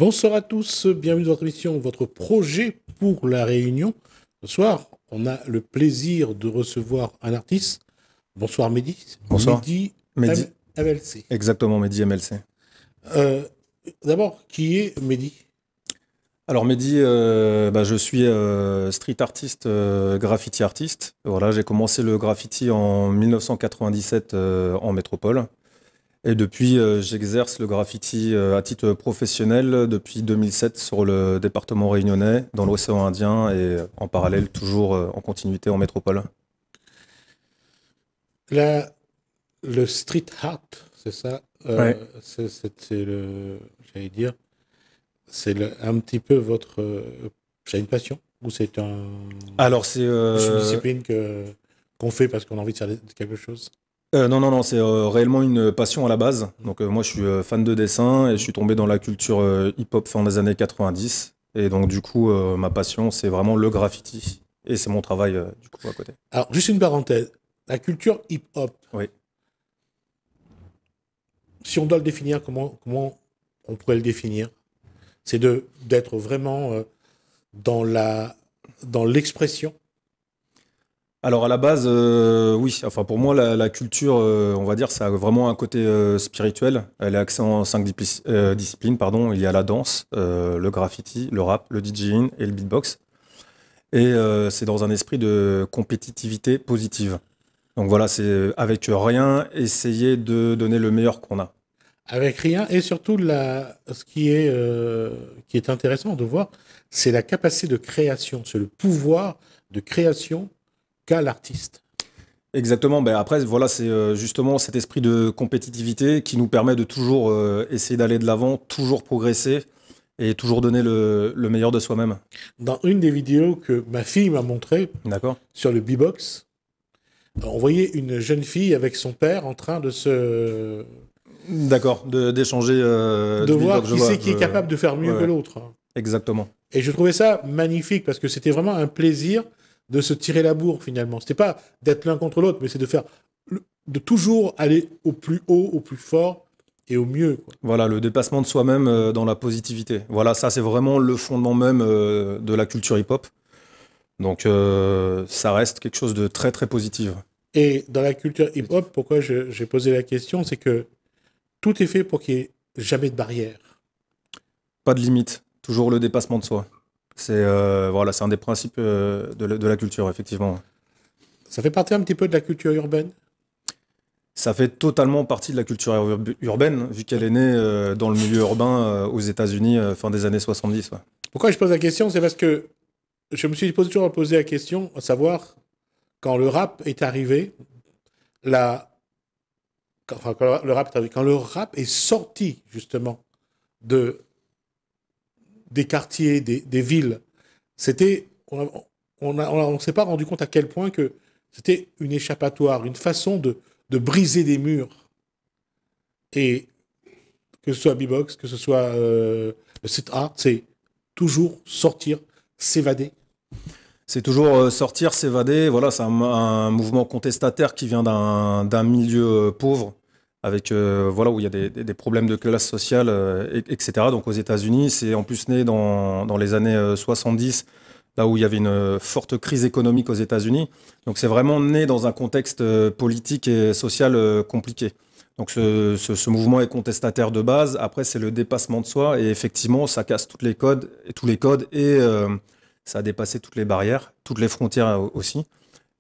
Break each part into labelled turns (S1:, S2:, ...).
S1: Bonsoir à tous, bienvenue dans votre émission, votre projet pour la Réunion. Ce soir, on a le plaisir de recevoir un artiste. Bonsoir Mehdi.
S2: Bonsoir.
S1: Mehdi
S2: Mehdi.
S1: MLC.
S2: Exactement, Mehdi MLC.
S1: Euh, D'abord, qui est Mehdi?
S2: Alors Mehdi, je suis street artiste, graffiti artiste. Voilà, j'ai commencé le graffiti en 1997 en métropole. Et depuis, j'exerce le graffiti à titre professionnel depuis 2007 sur le département réunionnais, dans l'océan Indien et en parallèle toujours en continuité en métropole.
S1: Là, le street art, c'est ça?
S2: Ouais.
S1: C'est le, j'allais dire, un petit peu votre, c'est une passion ou c'est
S2: Alors c'est
S1: une discipline qu'on fait parce qu'on a envie de faire quelque chose?
S2: non, c'est réellement une passion à la base. Donc moi, je suis fan de dessin et je suis tombé dans la culture hip-hop fin des années 90. Et donc du coup, ma passion, c'est vraiment le graffiti. Et c'est mon travail du coup à côté.
S1: Alors, juste une parenthèse. La culture hip-hop,
S2: Oui.
S1: si on doit le définir, comment on pourrait le définir? C'est d'être vraiment dans l'expression.
S2: Alors à la base, oui. Enfin pour moi, la culture, on va dire, ça a vraiment un côté spirituel. Elle est axée en cinq disciplines, pardon. Il y a la danse, le graffiti, le rap, le DJing et le beatbox. Et c'est dans un esprit de compétitivité positive. Donc voilà, c'est avec rien, essayer de donner le meilleur qu'on a.
S1: Avec rien. Et surtout, ce qui est intéressant de voir, c'est la capacité de création, c'est le pouvoir de création qu'a l'artiste.
S2: Exactement. Ben après, voilà, c'est justement cet esprit de compétitivité qui nous permet de toujours essayer d'aller de l'avant, toujours progresser et toujours donner le meilleur de soi-même.
S1: Dans une des vidéos que ma fille m'a montré
S2: D'accord?
S1: sur le B-Box, on voyait une jeune fille avec son père en train
S2: D'accord. D'échanger
S1: de
S2: du
S1: voir
S2: beatbox, je
S1: qui
S2: vois.
S1: c'est qui est capable de faire mieux
S2: Ouais,
S1: que
S2: ouais.
S1: l'autre, hein.
S2: Exactement.
S1: Et je trouvais ça magnifique parce que c'était vraiment un plaisir de se tirer la bourre finalement. C'était pas d'être l'un contre l'autre, mais c'est de toujours aller au plus haut, au plus fort et au mieux, quoi.
S2: Voilà, le dépassement de soi-même dans la positivité. Voilà, ça c'est vraiment le fondement même de la culture hip-hop. Donc ça reste quelque chose de très très positif.
S1: Et dans la culture hip-hop, pourquoi j'ai posé la question, c'est que tout est fait pour qu'il n'y ait jamais de barrière.
S2: Pas de limite, toujours le dépassement de soi. C'est voilà, c'est un des principes de la culture, effectivement.
S1: Ça fait partie un petit peu de la culture urbaine.
S2: Ça fait totalement partie de la culture urbaine, vu qu'elle est née dans le milieu urbain aux États-Unis, fin des années 70. Ouais.
S1: Pourquoi je pose la question, c'est parce que je me suis toujours posé la question, à savoir, quand le rap est arrivé, la, quand le rap est arrivé, quand le rap est sorti justement de, des quartiers, des villes, c'était, on s'est pas rendu compte à quel point que c'était une échappatoire, une façon de briser des murs. Et que ce soit B-Box, que ce soit le street art, c'est toujours sortir, s'évader.
S2: C'est toujours sortir, s'évader. Voilà, c'est un mouvement contestataire qui vient d'un milieu pauvre, avec voilà où il y a des problèmes de classe sociale, etc. Donc aux États-Unis, c'est en plus né dans les années 70, là où il y avait une forte crise économique aux États-Unis. Donc c'est vraiment né dans un contexte politique et social compliqué. Donc ce mouvement est contestataire de base. Après, c'est le dépassement de soi et effectivement, ça casse toutes les codes et tous les codes et ça a dépassé toutes les barrières, toutes les frontières aussi.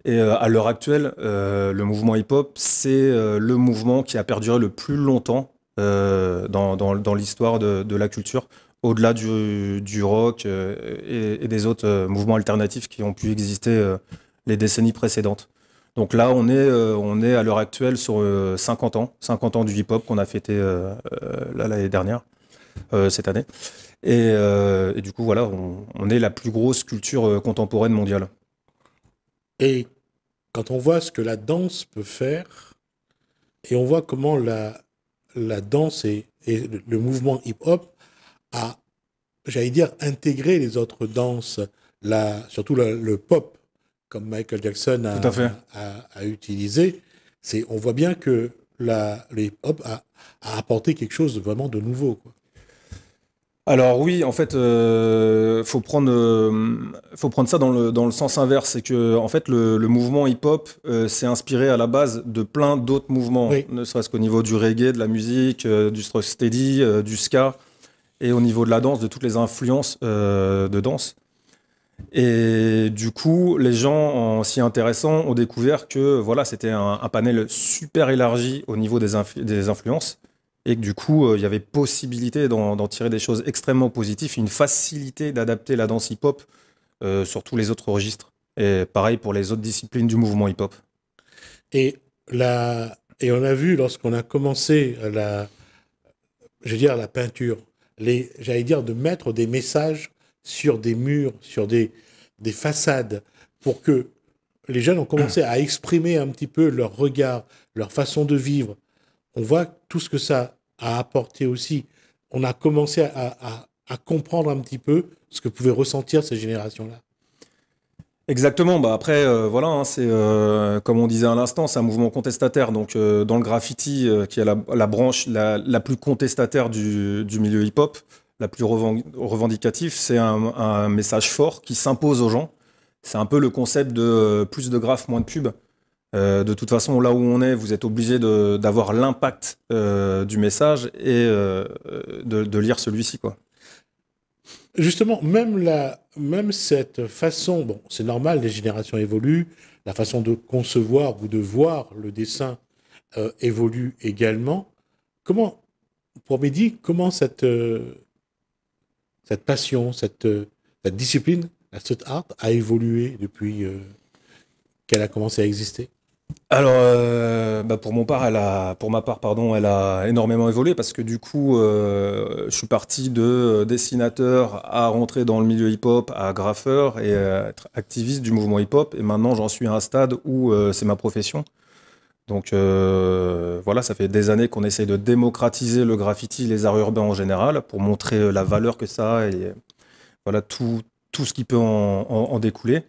S2: Et à l'heure actuelle, le mouvement hip-hop, c'est le mouvement qui a perduré le plus longtemps dans l'histoire de la culture, au-delà du rock et des autres mouvements alternatifs qui ont pu exister les décennies précédentes. Donc là, on est à l'heure actuelle sur 50 ans du hip-hop qu'on a fêté l'année dernière, cette année. Et du coup, voilà, on est la plus grosse culture contemporaine mondiale.
S1: Et quand on voit ce que la danse peut faire, et on voit comment la danse et le mouvement hip-hop a, j'allais dire, intégré les autres danses, surtout le pop, comme Michael Jackson
S2: Tout à fait.
S1: a utilisé, on voit bien que le hip-hop a apporté quelque chose vraiment de nouveau, quoi.
S2: Alors oui, en fait, faut prendre ça dans le sens inverse. C'est que en fait, le mouvement hip-hop s'est inspiré à la base de plein d'autres mouvements,
S1: Oui.
S2: ne serait-ce qu'au niveau du reggae, de la musique, du steady, du ska, et au niveau de la danse, de toutes les influences de danse. Et du coup, les gens, en s'y intéressant, ont découvert que voilà, c'était un panel super élargi au niveau des influences et que du coup, il y avait possibilité d'en tirer des choses extrêmement positives, une facilité d'adapter la danse hip-hop sur tous les autres registres. Et pareil pour les autres disciplines du mouvement hip-hop.
S1: Et, et on a vu lorsqu'on a commencé je veux dire, la peinture, j'allais dire de mettre des messages sur des murs, sur des façades, pour que les jeunes ont commencé à exprimer un petit peu leur regard, leur façon de vivre. On voit tout ce que ça a apporté aussi. On a commencé à comprendre un petit peu ce que pouvaient ressentir ces générations-là.
S2: Exactement. Bah après, voilà, hein, c'est comme on disait à l'instant, c'est un mouvement contestataire. Donc, dans le graffiti, qui est la branche la plus contestataire du milieu hip-hop, la plus revendicative, c'est un message fort qui s'impose aux gens. C'est un peu le concept de plus de graphes, moins de pub. De toute façon, là où on est, vous êtes obligé d'avoir l'impact du message et de lire celui-ci, quoi.
S1: Justement, même cette façon, bon, c'est normal, les générations évoluent, la façon de concevoir ou de voir le dessin évolue également. Comment, pour Mehdi, comment cette passion, cette discipline, la street art, a évolué depuis qu'elle a commencé à exister?
S2: Alors, bah pour ma part, pardon, elle a énormément évolué parce que du coup, je suis parti de dessinateur à rentrer dans le milieu hip-hop, à graffeur et être activiste du mouvement hip-hop. Et maintenant, j'en suis à un stade où c'est ma profession. Donc voilà, ça fait des années qu'on essaye de démocratiser le graffiti, les arts urbains en général, pour montrer la valeur que ça a et voilà tout ce qui peut en découler.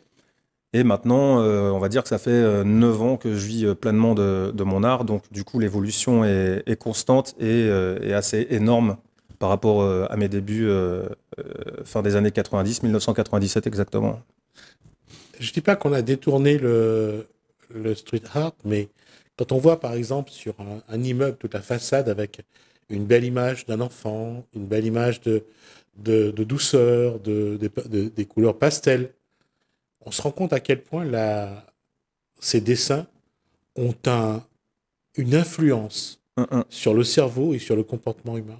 S2: Et maintenant, on va dire que ça fait 9 ans que je vis pleinement de mon art. Donc, du coup, l'évolution est constante et assez énorme par rapport à mes débuts fin des années 90, 1997 exactement.
S1: Je ne dis pas qu'on a détourné le street art, mais quand on voit par exemple sur un immeuble toute la façade avec une belle image d'un enfant, une belle image de douceur, des couleurs pastel, on se rend compte à quel point ces dessins ont une influence
S2: Hum, hum.
S1: sur le cerveau et sur le comportement humain.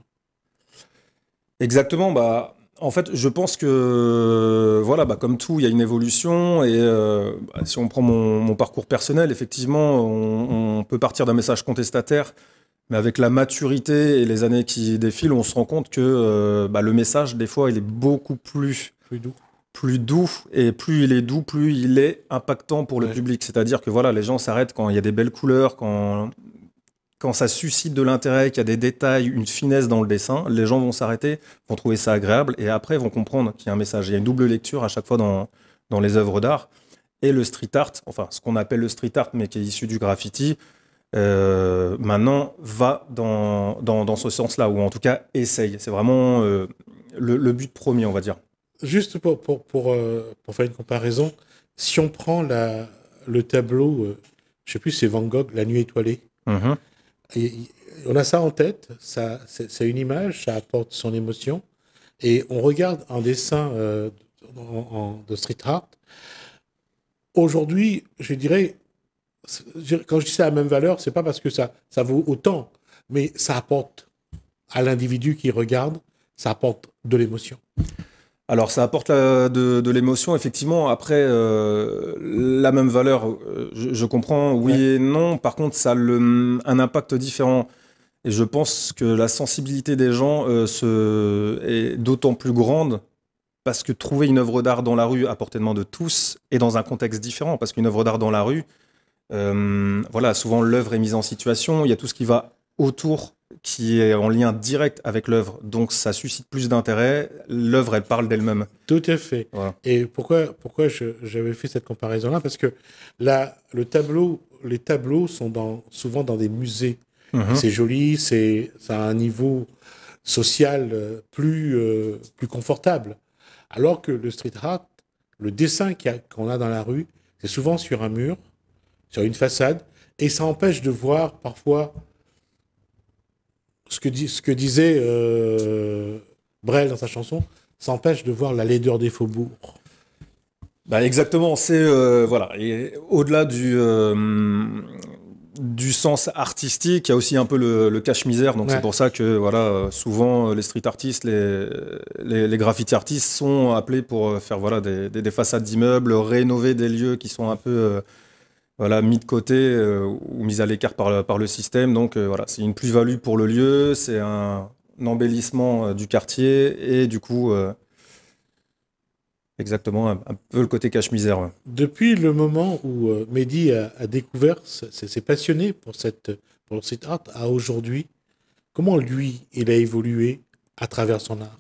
S2: Exactement. Bah, en fait, je pense que, voilà, bah, comme tout, il y a une évolution. Et bah, si on prend mon parcours personnel, effectivement, on peut partir d'un message contestataire. Mais avec la maturité et les années qui défilent, on se rend compte que bah, le message, des fois, il est beaucoup
S1: Plus doux.
S2: plus doux. Et plus il est doux, plus il est impactant pour le
S1: Ouais.
S2: public. C'est-à-dire que voilà, les gens s'arrêtent quand il y a des belles couleurs, quand ça suscite de l'intérêt, qu'il y a des détails, une finesse dans le dessin. Les gens vont s'arrêter, vont trouver ça agréable et après vont comprendre qu'il y a un message. Il y a une double lecture à chaque fois dans les œuvres d'art. Et le street art, enfin ce qu'on appelle le street art, mais qui est issu du graffiti, maintenant va dans ce sens-là, ou en tout cas essaye. C'est vraiment le but premier, on va dire.
S1: Juste pour faire une comparaison, si on prend le tableau, je ne sais plus, c'est Van Gogh, La Nuit étoilée,
S2: Mhm.
S1: et on a ça en tête, c'est une image, ça apporte son émotion, et on regarde un dessin de street art. Aujourd'hui, je dirais, quand je dis ça à la même valeur, c'est pas parce que ça vaut autant, mais ça apporte à l'individu qui regarde, ça apporte de l'émotion.
S2: Alors ça apporte de l'émotion, effectivement. Après, la même valeur, je comprends, oui
S1: Ouais.
S2: et non. Par contre, ça a un impact différent. Et je pense que la sensibilité des gens est d'autant plus grande parce que trouver une œuvre d'art dans la rue à portée de main de tous est dans un contexte différent. Parce qu'une œuvre d'art dans la rue, voilà, souvent l'œuvre est mise en situation, il y a tout ce qui va autour qui est en lien direct avec l'œuvre, donc ça suscite plus d'intérêt. L'œuvre, elle parle d'elle-même.
S1: Tout à fait.
S2: Voilà.
S1: Et pourquoi j'avais fait cette comparaison-là? Parce que là, les tableaux sont souvent dans des musées.
S2: Mhm.
S1: C'est joli, ça a un niveau social plus confortable. Alors que le street art, le dessin qu'on a dans la rue, c'est souvent sur un mur, sur une façade, et ça empêche de voir parfois ce que disait Brel dans sa chanson, ça empêche de voir la laideur des faubourgs.
S2: Bah exactement, c'est voilà. Et au-delà du sens artistique, il y a aussi un peu le cache-misère. Donc
S1: Ouais.
S2: c'est pour ça que voilà, souvent les street artistes, les graffiti artistes sont appelés pour faire voilà des façades d'immeubles, rénover des lieux qui sont un peu voilà mis de côté ou mis à l'écart par le système. Donc voilà, c'est une plus-value pour le lieu, c'est un embellissement du quartier et du coup exactement un peu le côté cache-misère. Ouais.
S1: Depuis le moment où Mehdi a découvert, s'est passionné pour pour cette art, à aujourd'hui, comment lui, il a évolué à travers son art?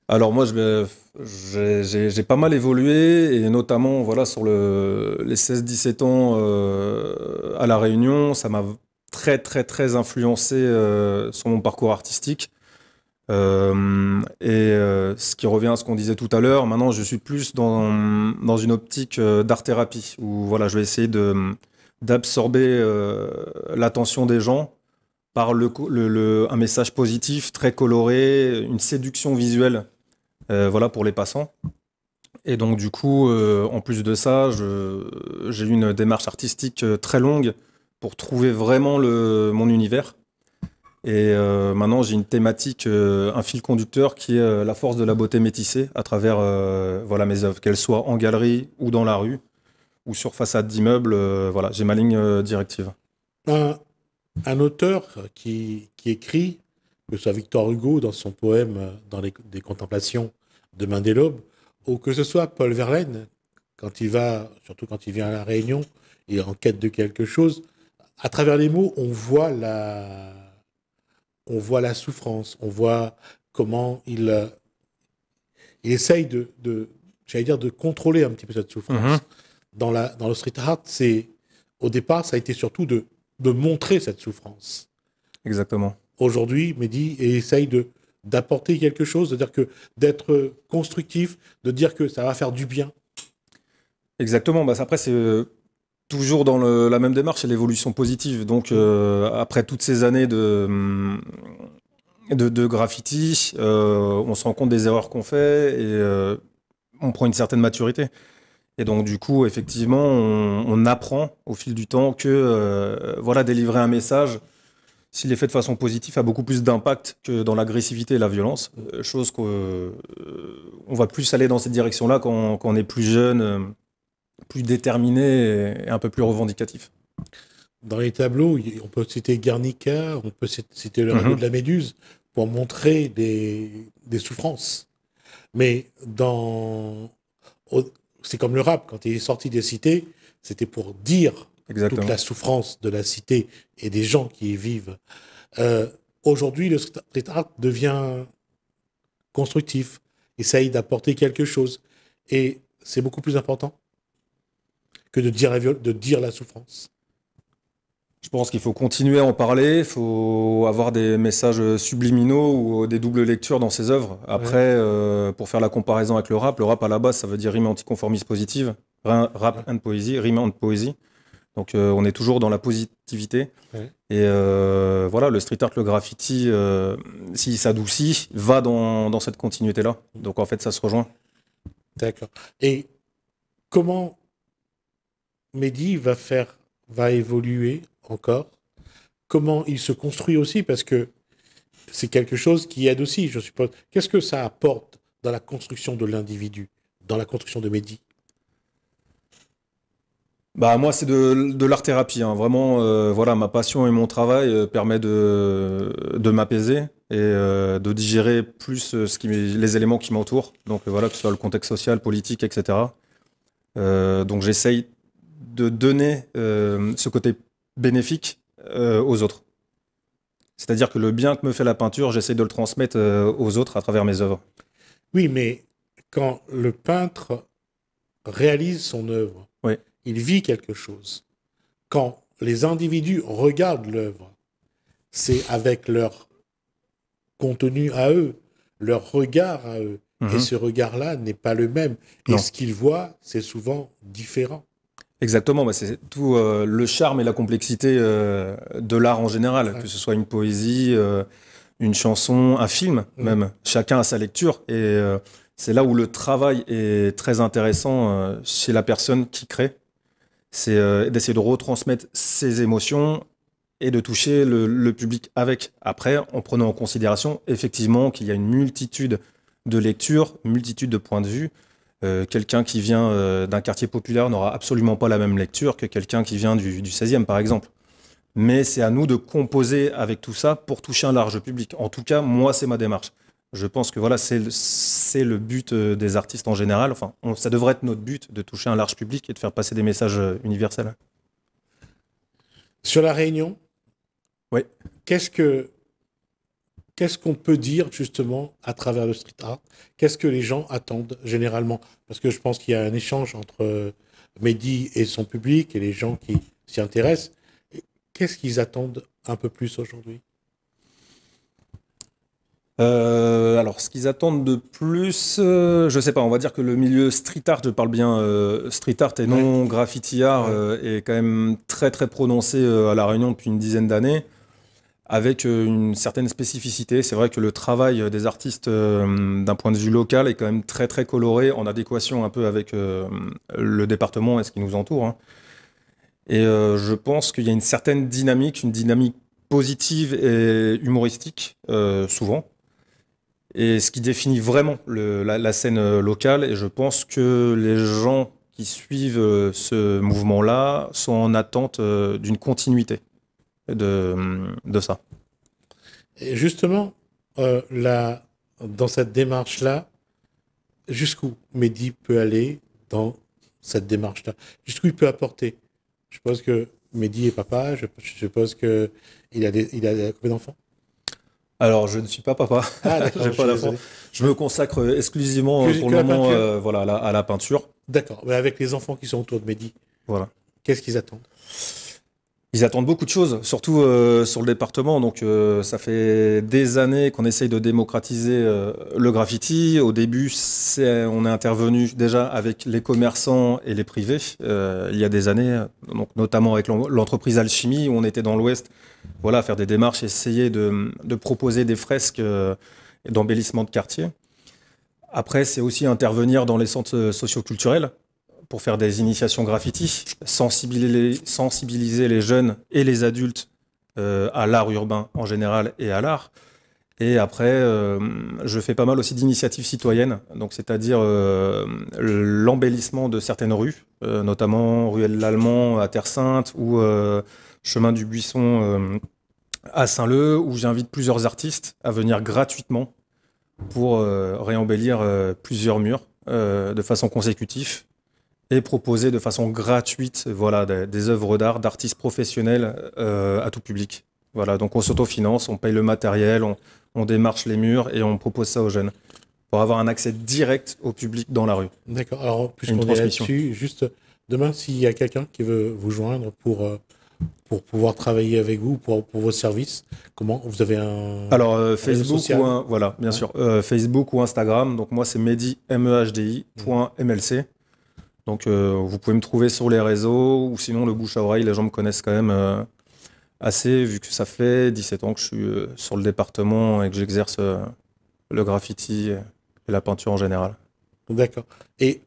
S2: Alors moi, j'ai pas mal évolué, et notamment voilà, sur les 16-17 ans à La Réunion, ça m'a très très très influencé sur mon parcours artistique. Ce qui revient à ce qu'on disait tout à l'heure, maintenant je suis plus dans une optique d'art-thérapie, où voilà, je vais essayer d'absorber l'attention des gens par un message positif, très coloré, une séduction visuelle voilà, pour les passants. Et donc du coup, en plus de ça, j'ai eu une démarche artistique très longue pour trouver vraiment mon univers. Et maintenant, j'ai une thématique, un fil conducteur qui est la force de la beauté métissée à travers voilà, mes œuvres, qu'elles soient en galerie ou dans la rue ou sur façade d'immeuble. Voilà, j'ai ma ligne directive.
S1: Un auteur qui écrit, que ce soit Victor Hugo dans son poème des Contemplations de Main des Lobes, ou que ce soit Paul Verlaine, surtout quand il vient à La Réunion, et en quête de quelque chose, à travers les mots, on voit la souffrance, on voit comment il essaye j'allais dire, de contrôler un petit peu cette souffrance. Dans le street art, au départ, ça a été surtout de montrer cette souffrance.
S2: Exactement.
S1: Aujourd'hui, Mehdi essaye d'apporter quelque chose, d'être constructif, de dire que ça va faire du bien.
S2: Exactement. Bah, après, c'est toujours dans la même démarche, c'est l'évolution positive. Donc, après toutes ces années de graffiti, on se rend compte des erreurs qu'on fait et on prend une certaine maturité. Et donc, du coup, effectivement, on apprend au fil du temps que voilà, délivrer un message, s'il est fait de façon positive, a beaucoup plus d'impact que dans l'agressivité et la violence. Chose qu'on va plus aller dans cette direction-là quand on est plus jeune, plus déterminé et un peu plus revendicatif.
S1: Dans les tableaux, on peut citer Guernica, on peut citer le radeau de la Méduse pour montrer des souffrances. Mais c'est comme le rap, quand il est sorti des cités, c'était pour dire
S2: Exactement.
S1: toute la souffrance de la cité et des gens qui y vivent. Aujourd'hui, le street art devient constructif, essaye d'apporter quelque chose. Et c'est beaucoup plus important que de dire la souffrance.
S2: Je pense qu'il faut continuer à en parler, il faut avoir des messages subliminaux ou des doubles lectures dans ses œuvres. Après, pour faire la comparaison avec le rap à la base, ça veut dire rime anticonformiste positive, rap and poésie, rime and poésie. Donc on est toujours dans la positivité. Ouais. Et voilà, le street art, le graffiti, s'il s'adoucit, va dans cette continuité-là. Donc en fait, ça se rejoint.
S1: D'accord. Et comment Mehdi va évoluer encore? Comment il se construit aussi? Parce que c'est quelque chose qui aide aussi, je suppose. Qu'est-ce que ça apporte dans la construction de l'individu, dans la construction de Mehdi?
S2: Bah moi c'est de l'art-thérapie, hein. Vraiment voilà, ma passion et mon travail permet de m'apaiser et de digérer plus les éléments qui m'entourent. Donc voilà, que ce soit le contexte social, politique, etc. Donc j'essaye de donner ce côté bénéfique aux autres. C'est-à-dire que le bien que me fait la peinture, j'essaye de le transmettre aux autres à travers mes œuvres.
S1: Oui, mais quand le peintre réalise son œuvre,
S2: oui,
S1: il vit quelque chose. Quand les individus regardent l'œuvre, c'est avec leur contenu à eux, leur regard à eux. Et ce regard-là n'est pas le même. Et
S2: Non.
S1: ce qu'ils voient, c'est souvent différent.
S2: Exactement, bah, c'est tout le charme et la complexité de l'art en général,
S1: Ouais.
S2: que ce soit une poésie, une chanson, un film même. Chacun a sa lecture et c'est là où le travail est très intéressant chez la personne qui crée. C'est d'essayer de retransmettre ses émotions et de toucher le public avec. Après, en prenant en considération effectivement qu'il y a une multitude de lectures, une multitude de points de vue. Quelqu'un qui vient d'un quartier populaire n'aura absolument pas la même lecture que quelqu'un qui vient du 16e, par exemple. Mais c'est à nous de composer avec tout ça pour toucher un large public. En tout cas, moi, c'est ma démarche. Je pense que voilà, c'est le but des artistes en général. Enfin, ça devrait être notre but de toucher un large public et de faire passer des messages universels.
S1: Sur la Réunion,
S2: Oui.
S1: qu'est-ce qu'on peut dire justement à travers le street art? Qu'est-ce que les gens attendent généralement? Parce que je pense qu'il y a un échange entre Mehdi et son public et les gens qui s'y intéressent. Qu'est-ce qu'ils attendent un peu plus aujourd'hui?
S2: Alors, ce qu'ils attendent de plus, je sais pas, on va dire que le milieu street art, je parle bien street art et non graffiti art, est quand même très très prononcé à La Réunion depuis une dizaine d'années, avec une certaine spécificité. C'est vrai que le travail des artistes d'un point de vue local est quand même très très coloré, en adéquation un peu avec le département et ce qui nous entoure, hein. Et je pense qu'il y a une dynamique positive et humoristique, souvent. Et ce qui définit vraiment la scène locale. Et je pense que les gens qui suivent ce mouvement-là sont en attente d'une continuité de ça.
S1: Et justement, dans cette démarche-là, jusqu'où Mehdi peut aller dans cette démarche-là? Jusqu'où il peut apporter? Je suppose que Mehdi est papa, je suppose qu'il a combien d'enfants?
S2: Alors, je ne suis pas papa.
S1: Ah, d'accord,
S2: J'ai
S1: je
S2: pas
S1: suis
S2: d'enfant.
S1: désolé.
S2: Je me consacre exclusivement
S1: Que
S2: pour
S1: que
S2: le
S1: la
S2: moment
S1: peinture?
S2: voilà, à la peinture.
S1: D'accord. Mais avec les enfants qui sont autour de Mehdi,
S2: Voilà.
S1: qu'est-ce qu'ils attendent?
S2: Ils attendent beaucoup de choses, surtout sur le département. Donc, ça fait des années qu'on essaye de démocratiser le graffiti. Au début, on est intervenu déjà avec les commerçants et les privés il y a des années, donc notamment avec l'entreprise Alchimie, où on était dans l'Ouest, voilà, à faire des démarches, essayer de proposer des fresques et d'embellissement de quartier. Après, c'est aussi intervenir dans les centres socioculturels pour faire des initiations graffiti, sensibiliser les jeunes et les adultes à l'art urbain en général et à l'art. Et après, je fais pas mal aussi d'initiatives citoyennes, donc c'est-à-dire l'embellissement de certaines rues, notamment Ruelle Lallemand à Terre Sainte ou Chemin du Buisson à Saint-Leu, où j'invite plusieurs artistes à venir gratuitement pour réembellir plusieurs murs de façon consécutive et proposer de façon gratuite voilà, des œuvres d'art d'artistes professionnels à tout public. Voilà, donc on s'autofinance, on paye le matériel, on démarche les murs et on propose ça aux jeunes pour avoir un accès direct au public dans la rue.
S1: D'accord. Alors, puisqu'on
S2: Une
S1: est
S2: transmission.
S1: là-dessus, juste demain, s'il y a quelqu'un qui veut vous joindre pour pouvoir travailler avec vous, pour vos services, comment vous avez un
S2: Alors,
S1: réseau
S2: Facebook
S1: social?
S2: voilà, bien
S1: Ouais.
S2: sûr. Facebook ou Instagram. Donc, moi, c'est mehdi.mlc. Donc, vous pouvez me trouver sur les réseaux ou sinon, le bouche à oreille, les gens me connaissent quand même assez, vu que ça fait 17 ans que je suis sur le département et que j'exerce le graffiti et la peinture en général.
S1: D'accord. Et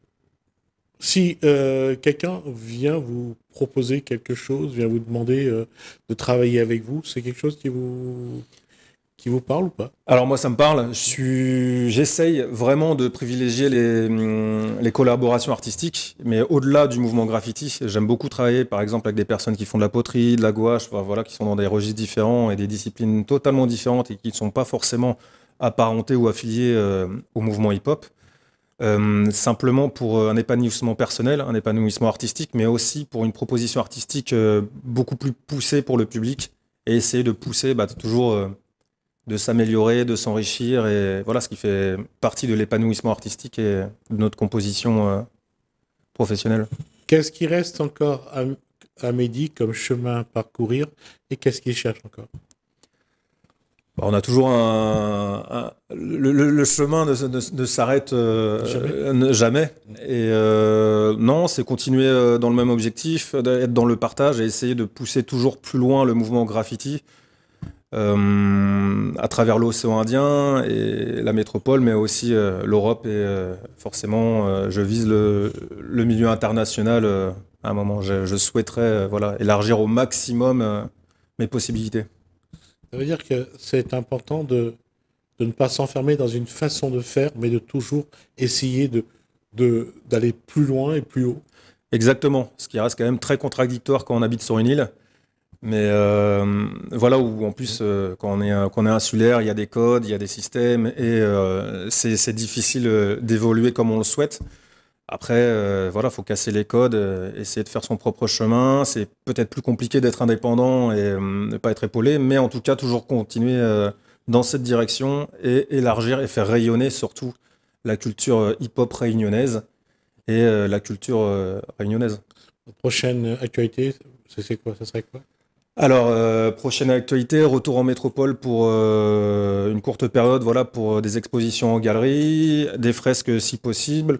S1: si quelqu'un vient vous proposer quelque chose, vient vous demander de travailler avec vous, c'est quelque chose qui vous parle ou pas?
S2: Alors moi, ça me parle. J'essaye vraiment de privilégier les collaborations artistiques, mais au-delà du mouvement graffiti, j'aime beaucoup travailler, par exemple, avec des personnes qui font de la poterie, de la gouache, enfin, voilà, qui sont dans des registres différents et des disciplines totalement différentes et qui ne sont pas forcément apparentés ou affiliés au mouvement hip-hop. Simplement pour un épanouissement personnel, un épanouissement artistique, mais aussi pour une proposition artistique beaucoup plus poussée pour le public et essayer de pousser toujours de s'améliorer, de s'enrichir et voilà ce qui fait partie de l'épanouissement artistique et de notre composition professionnelle.
S1: Qu'est-ce qui reste encore à Mehdi comme chemin à parcourir et qu'est-ce qu'il cherche encore?
S2: On a toujours le chemin ne s'arrête jamais. Et non, c'est continuer dans le même objectif, être dans le partage et essayer de pousser toujours plus loin le mouvement graffiti à travers l'océan Indien et la métropole, mais aussi l'Europe. Et forcément, je vise le milieu international à un moment. Je souhaiterais voilà, élargir au maximum mes possibilités.
S1: Ça veut dire que c'est important de ne pas s'enfermer dans une façon de faire, mais de toujours essayer d'aller plus loin et plus haut.
S2: Exactement, ce qui reste quand même très contradictoire quand on habite sur une île. Mais voilà où en plus quand on est insulaire, il y a des codes, il y a des systèmes et c'est difficile d'évoluer comme on le souhaite. Après, voilà, faut casser les codes, essayer de faire son propre chemin. C'est peut-être plus compliqué d'être indépendant et ne pas être épaulé, mais en tout cas toujours continuer dans cette direction et élargir et faire rayonner surtout la culture hip-hop réunionnaise et la culture réunionnaise.
S1: La prochaine actualité, c'est quoi? Ça serait quoi?
S2: Alors, prochaine actualité, retour en métropole pour une courte période, voilà, pour des expositions en galerie, des fresques si possible.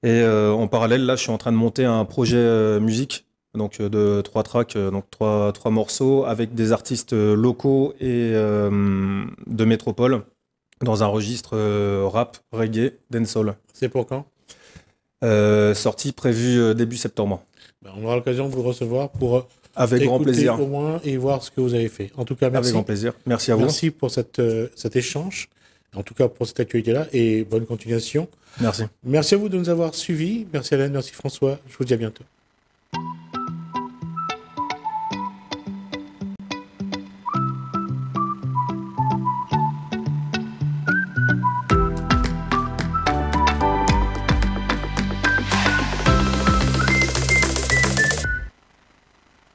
S2: Et en parallèle, là, je suis en train de monter un projet musique, donc de 3 tracks, donc trois morceaux, avec des artistes locaux et de métropole, dans un registre rap, reggae, dancehall.
S1: C'est pour quand?
S2: Sortie prévue début septembre.
S1: Ben, on aura l'occasion de vous recevoir pour
S2: Avec grand
S1: écouter
S2: plaisir.
S1: au moins et voir ce que vous avez fait. En tout cas, merci.
S2: Avec grand plaisir. Merci à vous.
S1: Merci pour cet échange, en tout cas pour cette actualité-là, et bonne continuation.
S2: Merci.
S1: Merci à vous de nous avoir suivis. Merci Alain, merci François. Je vous dis à bientôt.